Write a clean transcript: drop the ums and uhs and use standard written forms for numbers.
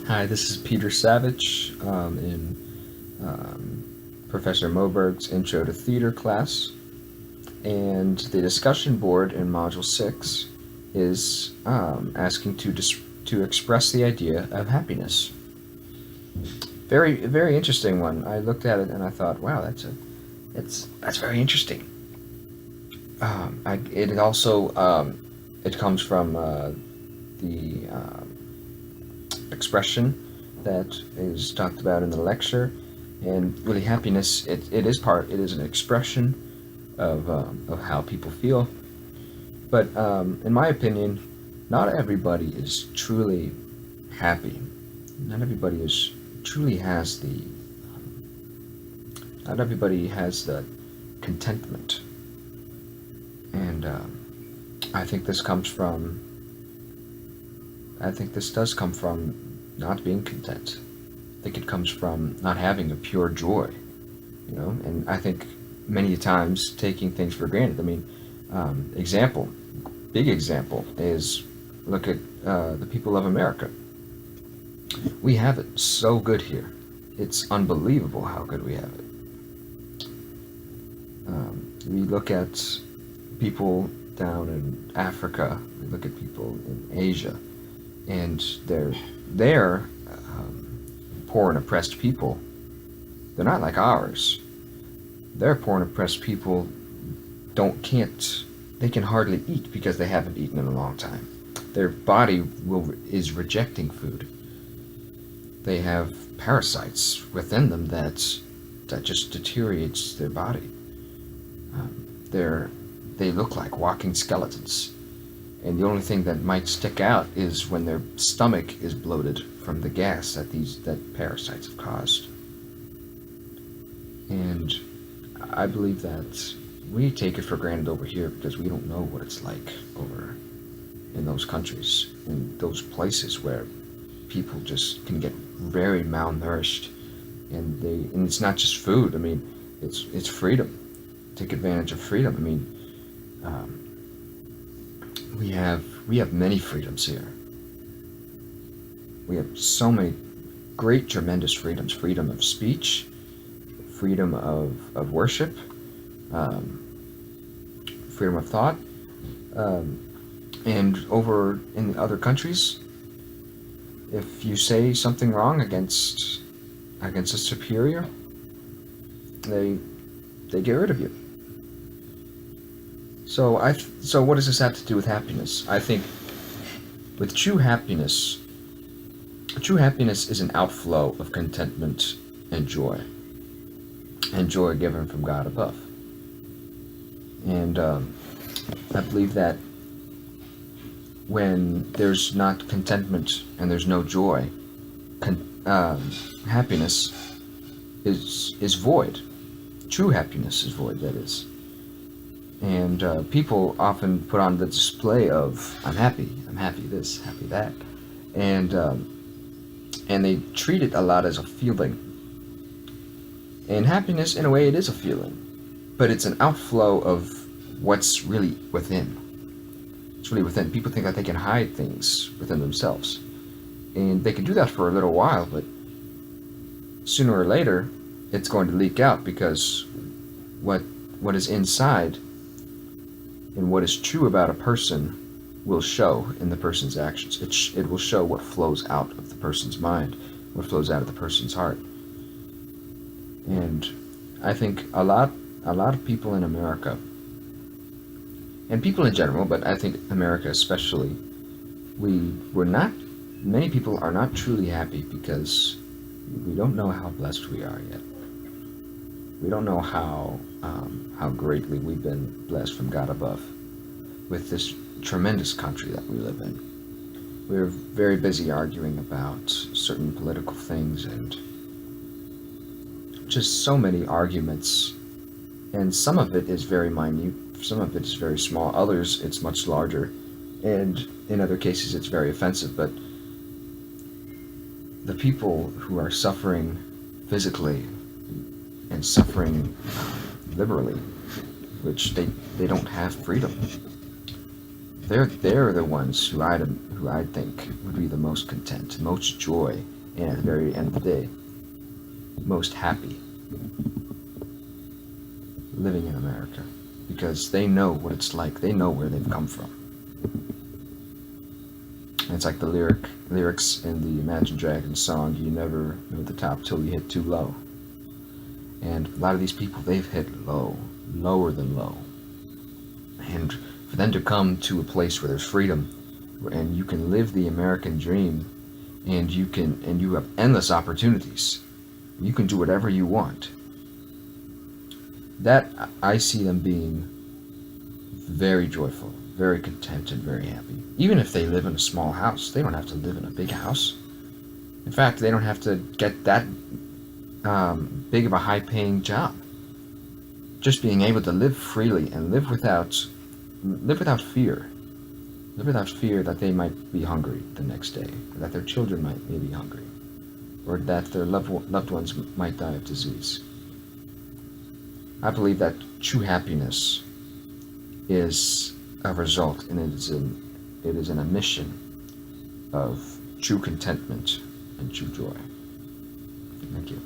Hi, this is Peter Savage in Professor Moberg's Intro to Theater class. And the discussion board in Module 6 is asking to express the idea of happiness. Very interesting one. I looked at it and I thought, wow, that's very interesting. It also it comes from the expression that is talked about in the lecture, and really happiness it is an expression of how people feel. But in my opinion, not everybody is truly happy. Not everybody is truly has the not everybody has the contentment, and I think this comes from I think this does come from not being content. I think it comes from not having a pure joy, and I think many times taking things for granted. I mean, big example is look at the people of America. We have it so good here. It's unbelievable how good we have it. We look at people down in Africa, we look at people in Asia, and they're poor and oppressed people. They're not like ours. Their poor and oppressed people they can hardly eat because they haven't eaten in a long time. Their body is rejecting food. They have parasites within them that just deteriorates their body. They look like walking skeletons. And the only thing that might stick out is when their stomach is bloated from the gas that parasites have caused. And I believe that we take it for granted over here because we don't know what it's like over in those countries, in those places where people just can get very malnourished, and it's not just food. I mean, it's freedom. Take advantage of freedom. I mean, we have many freedoms here. We have so many great, tremendous freedoms. Freedom of speech, freedom of worship, freedom of thought. And over in other countries, if you say something wrong against a superior, they get rid of you. So what does this have to do with happiness? I think with true happiness is an outflow of contentment and joy given from God above. And I believe that when there's not contentment and there's no joy, happiness is void. True happiness is void, that is. And people often put on the display of I'm happy this, happy that, and they treat it a lot as a feeling. And happiness, in a way, it is a feeling, but it's an outflow of what's really within. It's really within. People think that they can hide things within themselves, and they can do that for a little while, but sooner or later, it's going to leak out because what is inside and what is true about a person will show in the person's actions. It will show what flows out of the person's mind, what flows out of the person's heart. And I think a lot of people in America, and people in general, but I think America especially, many people are not truly happy because we don't know how blessed we are yet. We don't know how greatly we've been blessed from God above with this tremendous country that we live in. We're very busy arguing about certain political things and just so many arguments, and some of it is very minute, some of it is very small, others it's much larger, and in other cases it's very offensive. But the people who are suffering physically and suffering liberally, which they don't have freedom, they're the ones who I think would be the most content, most joy and at the very end of the day, most happy living in America, because they know what it's like. They know where they've come from. And it's like the lyrics in the Imagine Dragons song, "You never know the top till you hit too low." And a lot of these people, they've hit low, lower than low. And for them to come to a place where there's freedom, and you can live the American dream, and you have endless opportunities. You can do whatever you want. That, I see them being very joyful, very content, and very happy. Even if they live in a small house, they don't have to live in a big house. In fact, they don't have to get that big of a high-paying job. Just being able to live freely and live without fear. Live without fear that they might be hungry the next day, or that their children might be hungry, or that their loved ones might die of disease. I believe that true happiness is a result, and it is an emission of true contentment and true joy. Thank you.